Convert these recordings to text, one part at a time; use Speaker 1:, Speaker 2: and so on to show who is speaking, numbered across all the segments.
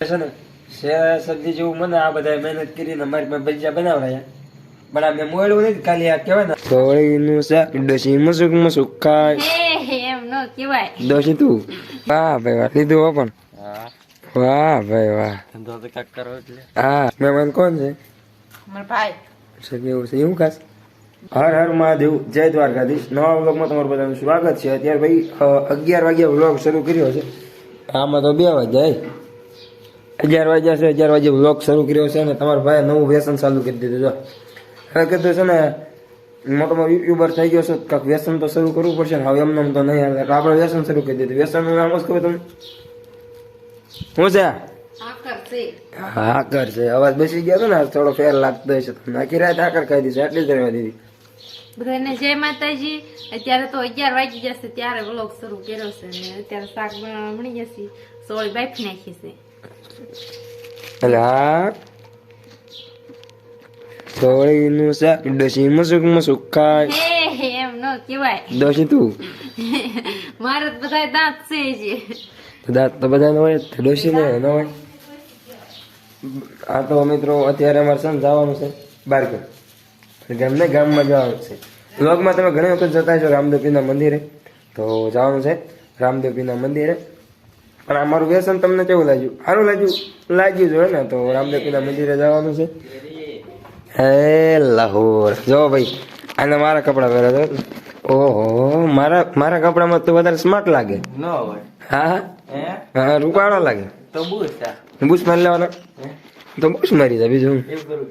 Speaker 1: છે ને સબ્જી જેવું મને આ બધા મહેનત કરીને મારી પાસે ભજીયા બનાવરાયા પણ આ મેં મોડું નથી ખાલી આ કહેવાય ને થોડીનું શાક ડોસી મસુક મસુક ખાય
Speaker 2: એમ નો કહેવાય
Speaker 1: ડોસી તું વાહ ભાઈ વાહ લીધું હો પણ વાહ ભાઈ વાહ
Speaker 3: ધંધો તો કાક કરો એટલે
Speaker 1: હા મહેમાન કોણ છે
Speaker 2: મારા ભાઈ
Speaker 1: છે કેવું છે એવું ખાસ હર હર મહાદેવ જય દ્વારકાધીશ નવા વ્લોગમાં તમારું બધાનું સ્વાગત છે અત્યારે ભાઈ 11 વાગ્યા વ્લોગ શરૂ કર્યો છે આમાં તો 2 વાગ્યા 11 વાગ્યા છે 11 વાગે વ્લોગ શરૂ કર્યો છે અને તમારા ભાઈ નવું વ્યસન ચાલુ કરી દીધું જો હવે કીધું છે ને મોટો યુટ્યુબર થઈ ગયો છે કાંક વ્યસન તો શરૂ કરવું પડશે ને હવે એમને તો નહીં આવે આપણે વ્યસન શરૂ કરી દીધું વ્યસનનું નામ જ ખબર તમને શું છે હાકર છે અવાજ બેસી ગયો હતો ને થોડો ફેર લાગતો હશે તમને આખી રાત હાકર ખાઈ દીધી એટલી જ રહેવા દીધી
Speaker 2: બધાને જય માતાજી અત્યારે તો 11 વાગી જશે ત્યારે વ્લોગ શરૂ કર્યો છે ને અત્યારે શાક બની જશે સોળી બાફી નાખી છે
Speaker 1: એટલે હા સોળીનું શાક ડોસી મસુક મસુક ખાય
Speaker 2: એમ નો કહેવાય
Speaker 1: ડોસી તું
Speaker 2: મારે તો બધા દાંત છે જે
Speaker 1: દાંત તો બધા હોય ડોસી ને ન હોય આ તો મિત્રો અત્યારે અમારે છે ને જવાનું છે બારગઢ ગામને ગામમાં જવાનું છે વ્લોગમાં તમે ઘણી વખત જતા છો રામદેવપીરના મંદિરે તો જવાનું છે રામદેવપીરના મંદિરે પણ અમારું વ્યસન તમને કેવું લાગ્યું સારું લાગ્યું જોઈએ ને તો રામદેવપીરના મંદિરે જવાનું છે હે લાહોર જો ભાઈ આને મારા કપડાં પહેરા છો ઓહો મારા કપડામાં તો વધારે સ્માર્ટ લાગે
Speaker 3: ન હોય
Speaker 1: હા હા રૂપાળો લાગે
Speaker 3: તો બુસ
Speaker 1: બુશ મારી લેવાનો તો બુશ મારી જાય બીજું
Speaker 3: એવું કરું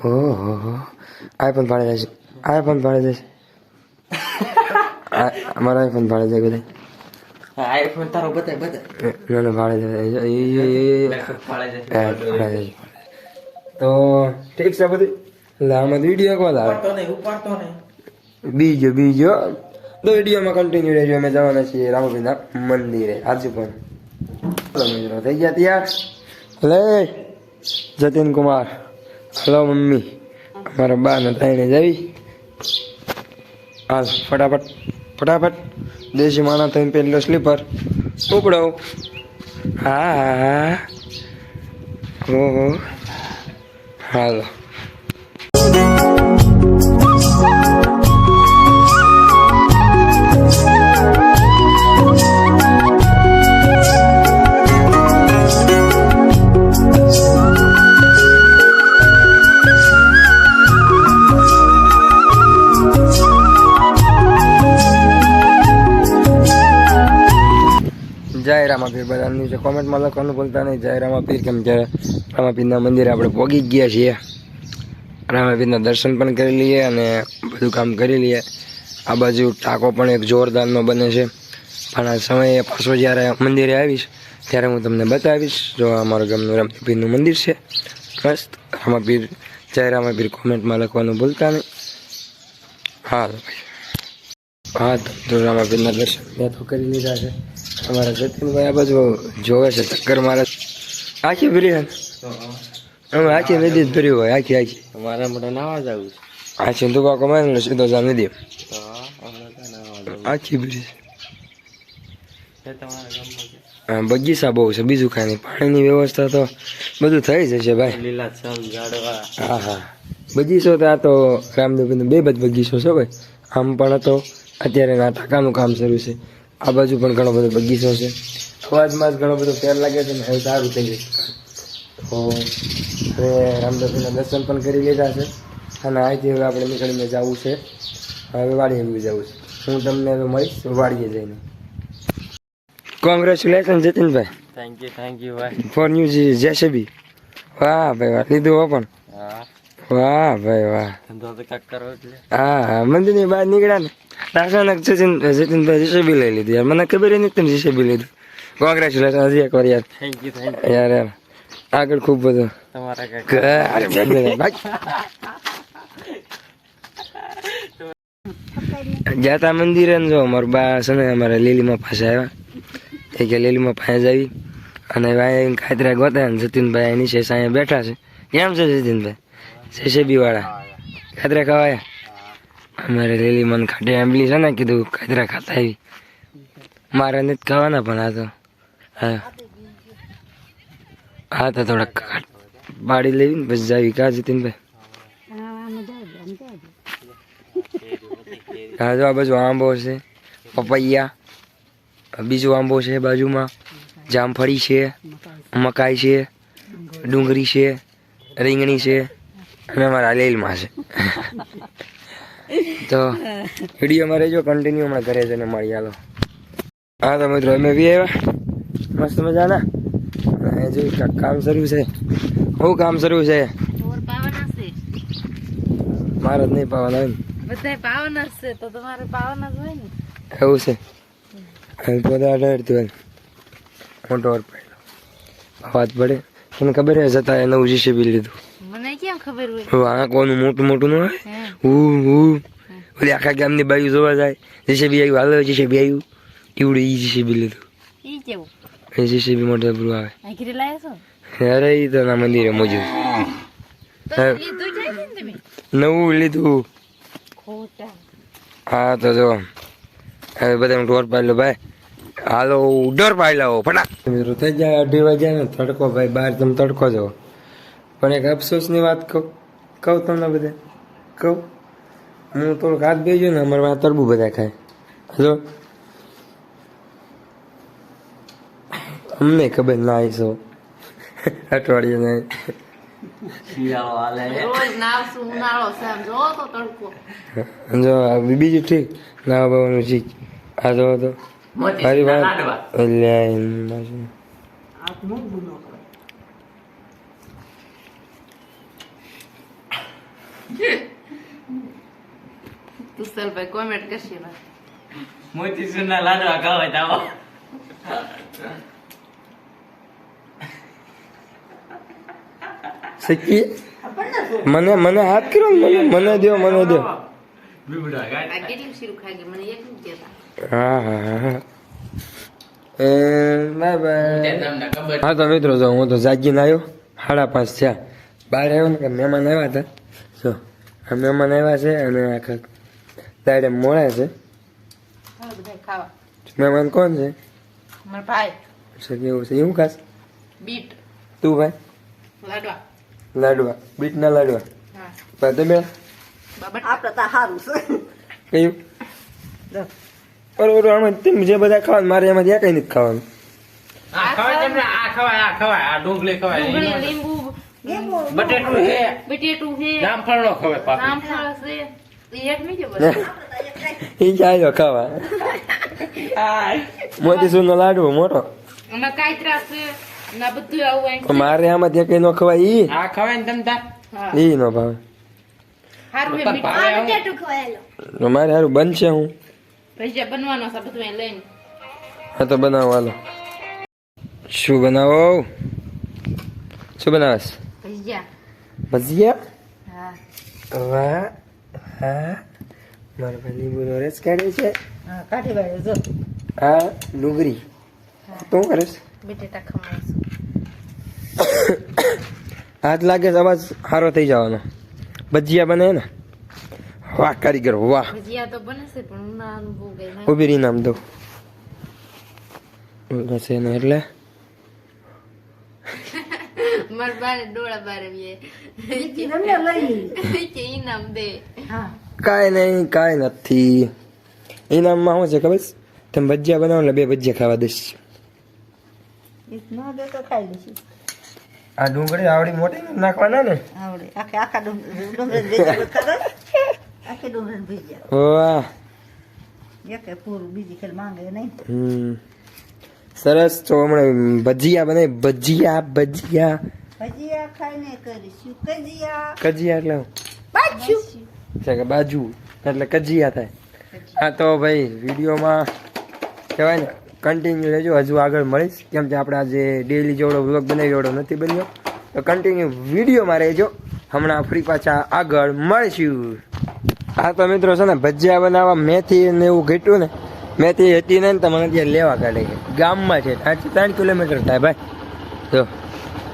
Speaker 1: ઓહો આઈફોન ભાડે જાય છે આઈફોન ભાડે જાય છે અમારા આઈફોન ભાડે જાય બધા
Speaker 3: આઈફોન તારો બતાય
Speaker 1: ના ના ભાડે જાય તો ઠીક છે બધું એટલે આમાં વિડીયો કોલ આવે
Speaker 3: ઉપાડતો નહીં
Speaker 1: બીજો તો વિડીયોમાં કન્ટિન્યુ રહેજો અમે જવાના છીએ રામપીના મંદિરે આજે પણ હલો મિત્રો થઈ ગયા તૈયાર લે જતીન કુમાર હલો મમ્મી અમારા બા ને તાઈને જવી હાલ ફટાફટ દેશી માણા થઈને પેલો સ્લીપર ઉપડો હા ઓહો હાલો જય રામાપીર બધા નીચે કોમેન્ટમાં લખવાનું ભૂલતા નહીં જય રામાપીર કેમ કે રામાપીરના મંદિરે આપણે પહોંચી ગયા છીએ રામાપીરના દર્શન પણ કરી લઈએ અને બધું કામ કરી લઈએ આ બાજુ ટાંકો પણ એક જોરદારનો બને છે પણ આ સમયે પાછો જ્યારે મંદિરે આવીશ ત્યારે હું તમને બતાવીશ જો અમારા ગામનું રામાપીરનું મંદિર છે મસ્ત રામાપીર જય રામાપીર કોમેન્ટમાં લખવાનું ભૂલતા નહીં હા ભાઈ હા તો રામાપીરના દર્શન મેં તો કરી લીધા છે અમારા જતીનભાઈ આ બાજુ જોવે છે ચક્કર મારે આખી ભરી છે અમે આખી નદી જ ભરી હોય આખી
Speaker 3: મારા મોટા નાવા જવું
Speaker 1: આખી તુબાકો મારી સીધો જા નદી આખી ભરી
Speaker 3: છે તમારા ગામમાં
Speaker 1: હા બગીચા બહુ છે બીજું કાંઈ નહીં પાણીની વ્યવસ્થા તો બધું થઈ જશે ભાઈ
Speaker 3: લીલાછમ ઝાડવા
Speaker 1: હા બગીચો તો આ તો રામદેવનો બે જ બગીચો છે ભાઈ આમ પણ હતો અત્યારે ના ટાંકાનું કામ શરૂ છે આ બાજુ પણ ઘણો બધો બગીચો છે અવાજમાં જ ઘણો બધો ફેર લાગે છે ને હવે સારું થઈ જશે તો હવે રામદેવના દર્શન પણ કરી લીધા છે અને અહીંથી હવે આપણે નીકળીને જવું છે હવે વાડીએ જવું છે હું તમને હવે મળીશ વાડીએ જઈને કોંગ્રેચ્યુલેશન જતીનભાઈ
Speaker 3: થેન્ક યુ ભાઈ
Speaker 1: ફોર ન્યૂ જેસીબી વાહ ભાઈ વાહ લીધું હો પણ વાહ ભાઈ વાહ
Speaker 3: ધંધો તો કાક કરો એટલે
Speaker 1: હા મંદિરની બહાર નીકળ્યા ને અચાનક જતીનભાઈ જીસીબી લઈ લીધી યાર મને ખબર નથી તમે જીસીબી લીધું કોંગ્રેચ્યુલેશન હજી એક વાર યાર
Speaker 3: થેન્ક યુ
Speaker 1: યાર યાર આગળ ખૂબ બધું
Speaker 3: તમારા
Speaker 1: જાતા મંદિરે જો અમારું બા છે ને અમારા લીલીમાં પાસે આવ્યા એ કે લીલીમાં પાસે જ આવી અને ખાતરા ગોતા ને જતીનભાઈ નીચે સાંજે બેઠા છે કેમ છે જતીનભાઈ જેસીબી વાળા ખાતરા ખાવાયા અમારે લીલી મન ખાટે આંબલી છે ને કીધું ખાતરા ખાતા આવી મારે નથી ખાવાના પણ આ તો હા હા તો થોડાક પાડી લેવી ને પછી જાવી કા જીતીનભાઈ. હા જો આ બાજુ આંબો છે, પપૈયા, બીજો આંબો છે બાજુમાં, જામફળી છે, મકાઈ છે, ડુંગળી છે, રીંગણી છે અને અમારા લેલમાં છે. તો વિડીયોમાં રહેજો કન્ટિન્યુ, હમણાં ઘરે જઈને મળી હાલો. હા તો મિત્રો અમે બી આવ્યા મસ્ત મજાના. જો કામ શરૂ છે. શું કામ શરૂ છે?
Speaker 2: ઓર પાવાના છે,
Speaker 1: મારે જ નહીં પાવાના હોય ને.
Speaker 2: બધાય પાવાના જ છે તો તમારે પાવાના જ હોય ને.
Speaker 1: એવું છે. હવે બધા અઢારતું હોય મોટો વાર પડ્યો અવાજ પડે. તમને ખબર હે જતા એ નવું જીસીબી લીધું.
Speaker 2: મને કેમ ખબર હોય?
Speaker 1: આ કોનું મોટું મોટું ન હોય.
Speaker 2: હે
Speaker 1: ઓલી આખા ગામની બાજુ જોવા જાય જીસીબી આવ્યું, હાલો જીસીબી આવ્યું, એવડું ઈ જીસીબી લીધું.
Speaker 2: ઈ કેવું?
Speaker 1: એ જીસીબી મોટો પૂરું આવે.
Speaker 2: આ ઘરે લાયા છો
Speaker 1: અરે ઈ તો ના મંદિરે મોજું
Speaker 2: તો લીધું જાય ને તમે?
Speaker 1: નવું લીધું.
Speaker 2: ખોટા.
Speaker 1: હા તો જો હવે બધા ઢોર પાડી લો ભાઈ. હાલો ડર પાડી લાવો ફટાક. મિત્રો થઈ જાય 2:30 વાગ્યા ને તડકો ભાઈ બહાર તમે તડકો જો. પણ એક અફસોસની વાત કહું તમને બધા કહું. હું થોડુંક હાથ બેજો ને અમારે આ તરબૂચ બધા ખાય. જો અમને ખબર ના આવીશો અઠવાડિયે નહીં.
Speaker 3: શિયાળો હાલે
Speaker 2: રોજ નાવશું, ઉનાળો છે આમ જો તો તડકો.
Speaker 1: જો આ બીજું ઠીક ના બાવાનું ઠીક. આ જો તો મારી વાત
Speaker 2: તુષારભાઈ કોમેન્ટ કરશે ને.
Speaker 3: મોતીચૂરના લાડવા ખાવા જાવ.
Speaker 1: શીખી મને હાથ કર્યો ને મને દો
Speaker 3: બીબડા ગાય.
Speaker 2: આ કેટલું શીરું ખાઈ ગયું મને એક નથી દેતા.
Speaker 1: હા બાય બાય.
Speaker 3: તમને ખબર
Speaker 1: હા તો મિત્રો જો હું તો જાગીને આવ્યો 5:30 થયા. બહાર આવ્યો ને કે મહેમાન આવ્યા હતા. જો આ મહેમાન આવ્યા છે અને આખા દાડે મોડા છે.
Speaker 2: હાલો બધા ખાવા.
Speaker 1: મહેમાન કોણ છે?
Speaker 2: મારા ભાઈ
Speaker 1: છે કેવું છે એવું ખાસ?
Speaker 2: બીટ
Speaker 1: તું ભાઈ?
Speaker 2: લાડવા.
Speaker 1: લાડવા, બીટના લાડવા.
Speaker 2: હા
Speaker 1: ભાઈ તમે
Speaker 2: બાબા
Speaker 4: આપણે તો સારું છે.
Speaker 1: કયું? બરોબર આમાં તેમ જે બધા ખાવાનું મારે એમાંથી એક નથી ખાવાનું.
Speaker 3: આ ખવાય તમને, આ ખવાય, આ ડુંગળી ખવાય,
Speaker 2: ડુંગળી, લીંબુ,
Speaker 3: બટેટું છે,
Speaker 2: બટેટું છે,
Speaker 3: જામફળ નો ખવાય પાછું.
Speaker 2: જામફળ છે. એ એક નહીં છે બસ.
Speaker 1: એ ચાલ્યો ખાવા. મોતીચૂરનો લાડવો મોટો.
Speaker 2: આમાં કાયત્રા છે ના બધું આવું અહીં છે.
Speaker 1: મારે આમાંથી એક નો ખવાય ઈ
Speaker 3: આ ખવાય ને તમ તાર.
Speaker 2: હા
Speaker 1: ઈ નો ભાવે.
Speaker 2: હારું હે
Speaker 3: તાર
Speaker 2: મીઠું.
Speaker 3: ભાવે આવું.
Speaker 1: તો મારે સારું બનશે હું.
Speaker 2: ભજીયા બનવાનો છે બધું અહીં લઈને.
Speaker 1: હા તો બનાવો હાલો. શું બનાવો? શું બનાવસ?
Speaker 2: ભજીયા.
Speaker 1: ભજીયા?
Speaker 2: હા
Speaker 1: વાહ હા. મારા ભાઈ લીંબુનો રસ કાઢે છે.
Speaker 4: હા કાઢી વાળ્યો જો.
Speaker 1: આ ડુંગળી તું કરીશ?
Speaker 2: બટેટા ખમણાઈશું.
Speaker 1: હાથ લાગે છે અવાજ સારો થઈ જવાનો. ભજીયા બને ને વાહ કારીગર વાહ.
Speaker 2: ભજીયા તો બને છે પણ ઉનાળાનું બહુ ગઈ નહીં.
Speaker 1: ઉભી રહી નામ દઉં છે ને એટલે
Speaker 2: મારા બારે ડોળા બારે બી
Speaker 4: તમને લઈ.
Speaker 2: કે ઈનામ દે.
Speaker 4: હા
Speaker 1: કાંઈ નથી. ઇનામમાં શું છે ખબર છે? તમે ભજીયા બનાવો એટલે 2 ભજીયા ખાવા દઈશ.
Speaker 4: ન દે તો ખાઈ લઈશું.
Speaker 1: આ ડુંગળી આવડી મોટી નથી નાખવાના ને?
Speaker 4: આવડે આખા ડુંગળી ભેજા કરે. આખી ડુંગળી ભેજા
Speaker 1: વાહ
Speaker 4: એક પૂરું બીજી ખેલ માંગે નહીં.
Speaker 1: સરસ. તો હમણાં ભજીયા બને. ભજીયા
Speaker 4: ભજીયા ખાઈને કરીશું કજીયા.
Speaker 1: કજિયા એટલે શું?
Speaker 4: પાછું
Speaker 1: છે કે બાજુ એટલે કજિયા થાય. હા તો ભાઈ વિડીયોમાં કહેવાય ને કન્ટિન્યુ રહેજો. હજુ આગળ મળીશ કેમ કે આપણે આજે ડેઈલી જેવડો વ્લોગ બનાવ્યો એવડો નથી બન્યો. તો કન્ટિન્યુ વિડીયોમાં રહેજો. હમણાં ફરી પાછા આગળ મળીશું. હા તો મિત્રો છે ને ભજીયા બનાવવા મેથી ને એવું ઘટ્યું ને. મેથી હતી ને તો મને ત્યાં લેવા કાઢે છે. ગામમાં છે 3 કિલોમીટર થાય ભાઈ. તો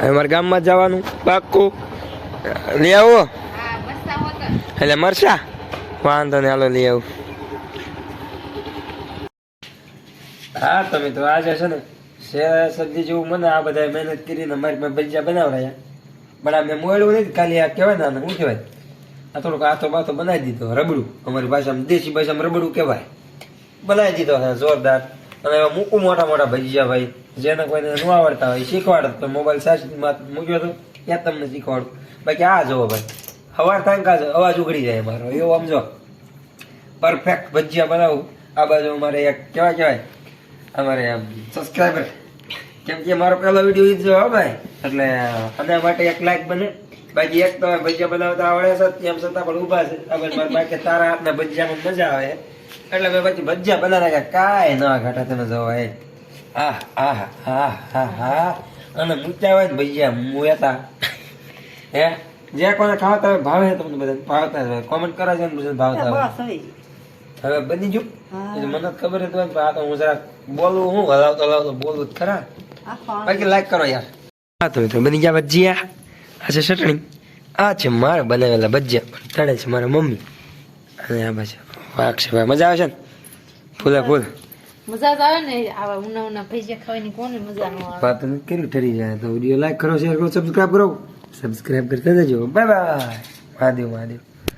Speaker 1: હવે મારે ગામમાં જવાનું પાક્કું. લઈ આવો
Speaker 2: હા મસ્તા હોત.
Speaker 1: એટલે મરસા વાંધો ને હાલો લઈ આવું. હા તો મિત્રો આજે છે ને સબ્જી જેવું મને આ બધા મહેનત કરીને મારી પાસે ભજીયા બનાવરાયા પણ આ મેં મોડું નથી ખાલી આ કહેવાય ને આને શું કહેવાય આ થોડુંક આથો બાથો બનાવી દીધો રબડું અમારી ભાષામાં દેશી ભાષામાં રબડું કહેવાય બનાવી દીધો છે જોરદાર અને એવા મૂકું મોટા મોટા ભજીયા ભાઈ જેને કોઈને ન આવડતા હોય શીખવાડે તો મોબાઈલ સાચમાં મૂક્યો હતો ત્યાં તમને શીખવાડું બાકી આ જોવો ભાઈ સવાર થાય કાં અવાજ ઉઘડી જાય મારો એવું આમ જો પરફેક્ટ ભજીયા બનાવું આ બાજુ અમારે એક કહેવાય અમારે આમ સબસ્ક્રાઈબર કેમ કે મારો પહેલો વિડીયો ઈ જ હો ભાઈ એટલે આના માટે એક લાઈક બને બાકી એક તો ભજીયા બનાવતા આવડે છે તેમ છતાં પણ ઊભા છે આ ભાઈ મારા બાકી તારા હાથના ભજીયામાં મજા આવે એટલે મેં પછી ભજીયા બનાવી નાખ્યા કાંઈ ના ઘાટા તમે જોવા અને મૂક્યા હોય ને ભજીયા મુએતા હે જે કોને ખાવાતા હોય ભાવે તમને બધા ભાવતા હોય કોમેન્ટ કરો છે ને બધા ભાવતા હોય
Speaker 4: બસ હવે
Speaker 1: હવે બની ગયું
Speaker 4: હા.
Speaker 1: એટલે મને ખબર હતી પણ આ તો હું જરાક બોલું હું હલાવતો બોલું જ ખરા બાકી લાઈક કરો યાર હા તો મિત્રો બની ગયા ભજીયા આ છે ચટણી આ છે મારે બનાવેલા ભજીયા તળે છે મારા મમ્મી અને આ બાજુ વાઘ છે ભાઈ મજા આવે છે ને ફૂલે ફૂલ
Speaker 2: મજા જ આવે ને આવા ઉના ભજીયા ખાવાની કોને મજા ન આવે
Speaker 1: વાત કેટલી ઠરી જાય તો વિડીયો લાઈક કરો શેર કરો સબસ્ક્રાઈબ કરો સબસ્ક્રાઈબ કરતા જજો બાય બાય મહાદેવ મહાદેવ